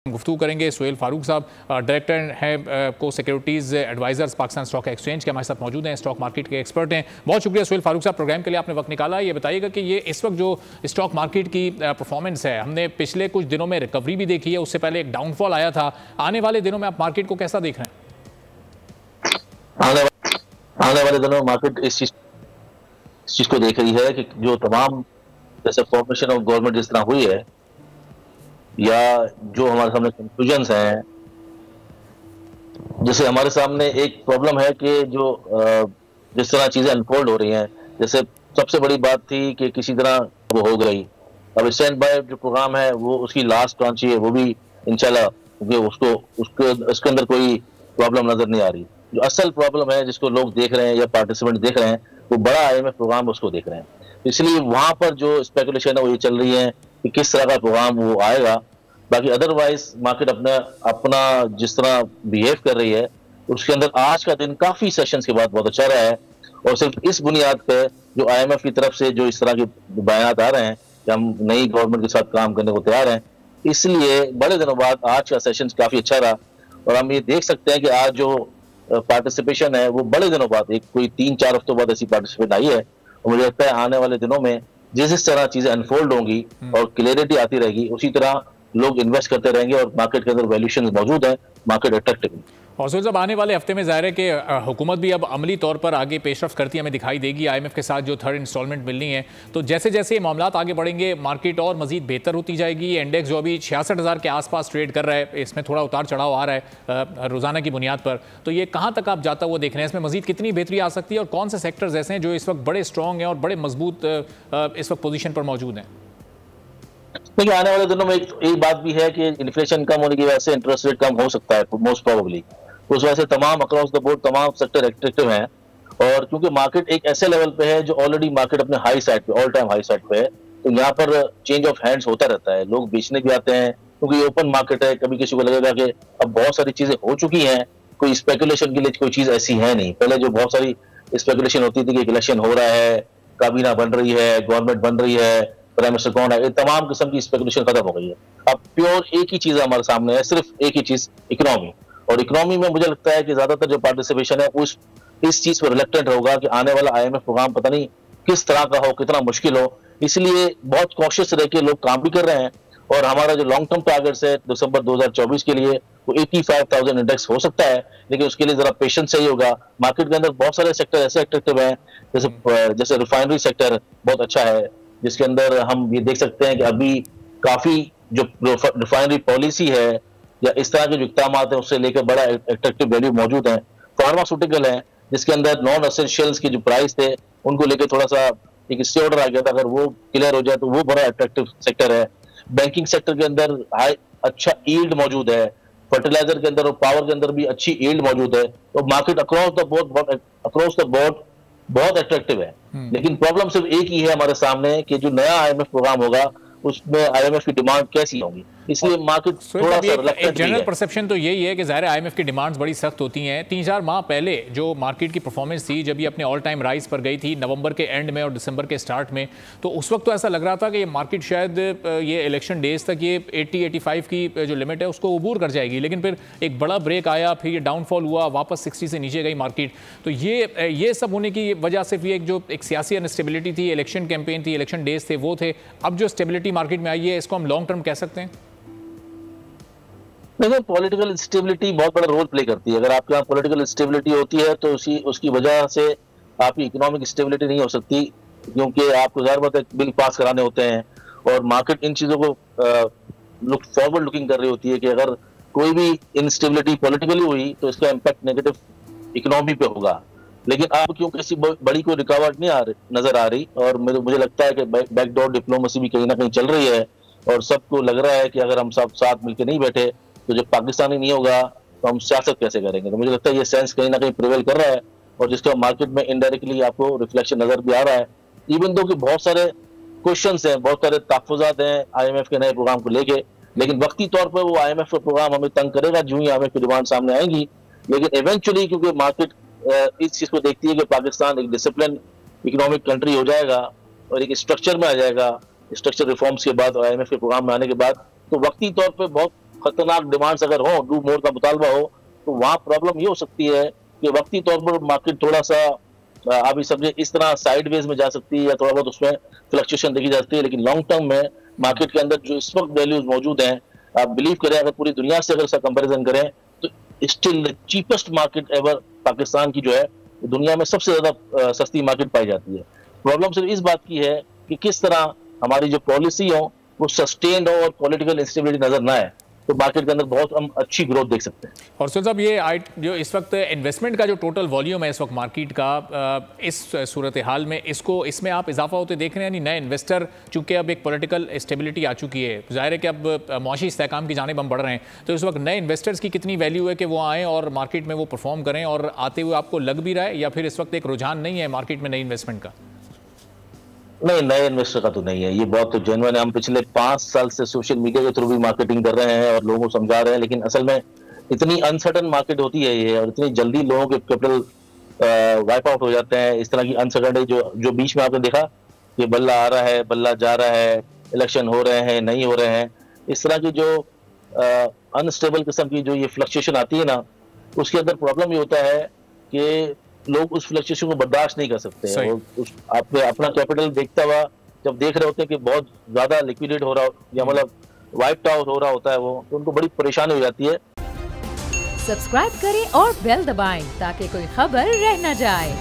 गुफ्तगू करेंगे। सुहेल फारूक साहब डायरेक्टर हैं को securities advisors Pakistan stock exchange के, हमारे साथ मौजूद हैं, स्टॉक मार्केट के एक्सपर्ट हैं। बहुत शुक्रिया सुहेल फारूक साहब, प्रोग्राम के लिए आपने वक्त निकाला। ये बताइएगा कि ये इस वक्त जो स्टॉक मार्केट की परफॉर्मेंस है, हमने पिछले कुछ दिनों में रिकवरी भी देखी है, उससे पहले एक डाउनफॉल आया था। आने वाले दिनों में आप मार्केट को कैसा देख रहे हैं? आने वाले दिनों में मार्केट इस चीज को देख रही है कि जो तमाम जैसे फॉर्मेशन ऑफ गवर्नमेंट जिस तरह हुई है या जो हमारे सामने कंफ्यूजन्स हैं, जैसे हमारे सामने एक प्रॉब्लम है कि जो जिस तरह चीजें अनफोल्ड हो रही हैं, जैसे सबसे बड़ी बात थी कि किसी तरह वो हो गई। अब स्टैंड बाय जो प्रोग्राम है वो उसकी लास्ट ट्रांच है, वो भी इंशाल्लाह उसके अंदर कोई प्रॉब्लम नजर नहीं आ रही। जो असल प्रॉब्लम है जिसको लोग देख रहे हैं या पार्टिसिपेंट देख रहे हैं, वो बड़ा IMF प्रोग्राम उसको देख रहे हैं। इसलिए वहां पर जो स्पेकुलेशन है वो ये चल रही है कि किस तरह का प्रोग्राम वो आएगा। बाकी अदरवाइज मार्केट अपना जिस तरह बिहेव कर रही है, उसके अंदर आज का दिन काफी सेशंस के बाद बहुत अच्छा रहा है। और सिर्फ इस बुनियाद पे जो IMF की तरफ से जो इस तरह के बयान आ रहे हैं कि हम नई गवर्नमेंट के साथ काम करने को तैयार हैं, इसलिए बड़े दिनों बाद आज का सेशन काफी अच्छा रहा। और हम ये देख सकते हैं कि आज जो पार्टिसिपेशन है वो बड़े दिनों बाद, एक कोई 3-4 हफ्तों बाद ऐसी पार्टिसिपेट आई है। और मुझे लगता है आने वाले दिनों में जिस तरह चीजें अनफोल्ड होंगी और क्लियरिटी आती रहेगी, उसी तरह लोग इन्वेस्ट करते रहेंगे और मार्केट के अंदर वैल्यूएशन मौजूद है, मार्केट अट्रैक्टिव है। और सुहेल साहब, आने वाले हफ्ते में ज़ाहिर है कि हुकूमत भी अब अमली तौर पर आगे पेशरफ्त करती हमें दिखाई देगी। IMF के साथ जो थर्ड इंस्टॉलमेंट मिलनी है, तो जैसे जैसे ये मामलात आगे बढ़ेंगे मार्केट और मजीद बेहतर होती जाएगी। इंडेक्स जो अभी 66,000 के आसपास ट्रेड कर रहा है, इसमें थोड़ा उतार चढ़ाव आ रहा है रोज़ाना की बुनियाद पर, तो ये कहाँ तक आप जाता हुआ देख रहे हैं? इसमें मजीद कितनी बेहतरी आ सकती है और कौन से सेक्टर्स ऐसे हैं जो इस वक्त बड़े स्ट्रॉन्ग हैं और बड़े मजबूत इस वक्त पोजीशन पर मौजूद हैं? देखिए, आने वाले दिनों में एक बात भी है कि इन्फ्लेशन कम होने की वजह से इंटरेस्ट रेट कम हो सकता है मोस्ट प्रोबेबली। उस वजह से तमाम अक्रॉस द बोर्ड तमाम सेक्टर एट्रैक्टिव हैं। और क्योंकि मार्केट एक ऐसे लेवल पे है जो ऑलरेडी मार्केट अपने हाई साइड पे, ऑल टाइम हाई साइड पे है, तो यहाँ पर चेंज ऑफ हैंड्स होता रहता है। लोग बेचने भी आते हैं क्योंकि ये ओपन मार्केट है। कभी किसी को लगेगा कि अब बहुत सारी चीजें हो चुकी हैं, कोई स्पेकुलेशन के लिए कोई चीज ऐसी है नहीं। पहले जो बहुत सारी स्पेकुलेशन होती थी कि इलेक्शन हो रहा है, काबीना बन रही है, गवर्नमेंट बन रही है, प्राइम मिनिस्टर कौन है, ये तमाम किस्म की स्पेकुलेशन खत्म हो गई है। अब प्योर एक ही चीज हमारे सामने है, सिर्फ एक ही चीज, इकोनॉमी। और इकोनॉमी में मुझे लगता है कि ज्यादातर जो पार्टिसिपेशन है इस चीज पर रिलेक्टेंट होगा कि आने वाला IMF प्रोग्राम पता नहीं किस तरह का हो, कितना मुश्किल हो। इसलिए बहुत कॉशियस रह के लोग काम भी कर रहे हैं। और हमारा जो लॉन्ग टर्म टारगेट्स है दिसंबर 2024 के लिए, वो 85,000 इंडेक्स हो सकता है, लेकिन उसके लिए जरा पेशेंस चाहिए होगा। मार्केट के अंदर बहुत सारे सेक्टर ऐसे एट्रैक्टिव हैं, जैसे रिफाइनरी सेक्टर बहुत अच्छा है, जिसके अंदर हम ये देख सकते हैं कि अभी काफी जो रिफाइनरी पॉलिसी है या इस तरह के जो इक़दाम है उससे लेकर बड़ा एट्रैक्टिव वैल्यू मौजूद है। फार्मास्यूटिकल है जिसके अंदर नॉन एसेंशियल्स के जो प्राइस थे उनको लेकर थोड़ा सा एक स्टे ऑर्डर आ गया था, अगर वो क्लियर हो जाए तो वो बड़ा अट्रैक्टिव सेक्टर है। बैंकिंग सेक्टर के अंदर अच्छा यील्ड मौजूद है, फर्टिलाइजर के अंदर और पावर के अंदर भी अच्छी यील्ड मौजूद है। तो मार्केट अक्रॉस द बोर्ड बहुत अट्रैक्टिव है। लेकिन प्रॉब्लम सिर्फ एक ही है हमारे सामने कि जो नया IMF प्रोग्राम होगा उसमें IMF की डिमांड कैसी होगी, इसलिए मार्केट थोड़ा सा एक जनरल परसेप्शन तो यही है कि ज़ाहिर है IMF की डिमांड्स बड़ी सख्त होती हैं। 3-4 माह पहले जो मार्केट की परफॉर्मेंस थी, जब ये अपने ऑल टाइम राइज पर गई थी नवंबर के एंड में और दिसंबर के स्टार्ट में, तो उस वक्त तो ऐसा लग रहा था कि ये मार्केट शायद ये इलेक्शन डेज तक ये 80-85 की जो लिमिट है उसको अबूर कर जाएगी। लेकिन फिर एक बड़ा ब्रेक आया, फिर ये डाउनफॉल हुआ, वापस 60 से नीचे गई मार्केट। तो ये सब होने की वजह सिर्फ ये एक सियासी अनस्टेबिलिटी थी, इलेक्शन कैंपेन थी, इलेक्शन डेज थे, वो थे। अब जो स्टेबिलिटी मार्केट में आई है, इसको हम लॉन्ग टर्म कह सकते हैं? देखिए, पॉलिटिकल स्टेबिलिटी बहुत बड़ा रोल प्ले करती है। अगर आपके यहाँ पॉलिटिकल स्टेबिलिटी होती है तो उसकी वजह से आपकी इकोनॉमिक स्टेबिलिटी नहीं हो सकती, क्योंकि आपको ज़ाहिर बात है बिल पास कराने होते हैं और मार्केट इन चीज़ों को फॉरवर्ड लुकिंग कर रही होती है कि अगर कोई भी इनस्टेबिलिटी पॉलिटिकली हुई तो इसका इम्पैक्ट नेगेटिव इकोनॉमी पे होगा। लेकिन अब क्योंकि किसी बड़ी कोई रुकावट नहीं नजर आ रही, और मुझे लगता है कि बैकडोर डिप्लोमेसी भी कहीं ना कहीं चल रही है और सबको लग रहा है कि अगर हम सब साथ मिलकर नहीं बैठे तो जब पाकिस्तानी नहीं होगा तो हम सियासत कैसे करेंगे। तो मुझे लगता है ये सेंस कहीं ना कहीं प्रिवेल कर रहा है और जिसका मार्केट में इनडायरेक्टली आपको रिफ्लेक्शन नजर भी आ रहा है। इवन दो कि बहुत सारे क्वेश्चंस हैं, बहुत सारे तहफ़्फ़ुज़ात हैं IMF के नए प्रोग्राम को लेके, लेकिन वक्ती तौर पर वो IMF का प्रोग्राम हमें तंग करेगा जो ही IMF की डिमांड सामने आएंगी। लेकिन इवेंचुअली क्योंकि मार्केट इस चीज को देखती है कि पाकिस्तान एक डिसिप्लिन इकोनॉमिक कंट्री हो जाएगा और एक स्ट्रक्चर में आ जाएगा, स्ट्रक्चर रिफॉर्म्स के बाद और IMF के प्रोग्राम में आने के बाद, तो वक्ती तौर पर बहुत खतरनाक डिमांड्स अगर हो, डू मोर का मुतालबा हो, तो वहाँ प्रॉब्लम ये हो सकती है कि वक्ती तौर पर मार्केट थोड़ा सा आप ये समझे इस तरह साइडवेज में जा सकती है या थोड़ा बहुत उसमें फ्लक्चुएशन देखी जा सकती है, लेकिन लॉन्ग टर्म में मार्केट के अंदर जो इस वक्त वैल्यूज मौजूद हैं, आप बिलीव करें अगर पूरी दुनिया से अगर इसका कंपेरिजन करें तो still cheapest market ever Pakistan की जो है दुनिया में सबसे ज्यादा सस्ती मार्केट पाई जाती है। प्रॉब्लम सिर्फ इस बात की है कि किस तरह हमारी जो पॉलिसी हो वो सस्टेन्ड हो और पॉलिटिकल इंस्टेबिलिटी नजर ना आए, तो मार्केट के अंदर बहुत हम अच्छी ग्रोथ देख सकते हैं। और सुनील साहब, ये जो इस वक्त इन्वेस्टमेंट का जो टोटल वॉल्यूम है इस वक्त मार्केट का, इस सूरत हाल में इसमें आप इजाफा होते देख रहे हैं? यानी नए इन्वेस्टर, चूंकि अब एक पॉलिटिकल स्टेबिलिटी आ चुकी है, जाहिर है कि अब मौशी इस्तेहकाम की जानिब हम बढ़ रहे हैं, तो इस वक्त नए इन्वेस्टर्स की कितनी वैल्यू है कि वो आएँ और मार्केट में वो परफॉर्म करें, और आते हुए आपको लग भी रहा है, या फिर इस वक्त एक रुझान नहीं है मार्केट में नई इन्वेस्टमेंट का? नहीं, नए इन्वेस्टर का तो नहीं है, ये बहुत तो जेन्युइन है। हम पिछले 5 साल से सोशल मीडिया के थ्रू भी मार्केटिंग कर रहे हैं और लोगों को समझा रहे हैं, लेकिन असल में इतनी अनसर्टन मार्केट होती है ये, और इतनी जल्दी लोगों के कैपिटल वाइप आउट हो जाते हैं। इस तरह की अनसर्टनिटी जो बीच में आपने देखा कि बल्ला आ रहा है, बल्ला जा रहा है, इलेक्शन हो रहे हैं, नहीं हो रहे हैं, इस तरह की जो अनस्टेबल किस्म की जो ये फ्लक्चुएशन आती है ना, उसके अंदर प्रॉब्लम ये होता है कि लोग उस फ्लक्चुएशन को बर्दाश्त नहीं कर सकते हैं। आपने अपना कैपिटल देखता हुआ जब देख रहे होते हैं कि बहुत ज्यादा लिक्विडेट हो रहा या मतलब वाइप्ड आउट हो रहा होता है वो, तो उनको बड़ी परेशानी हो जाती है। सब्सक्राइब करें और बेल दबाएं ताकि कोई खबर रह न जाए।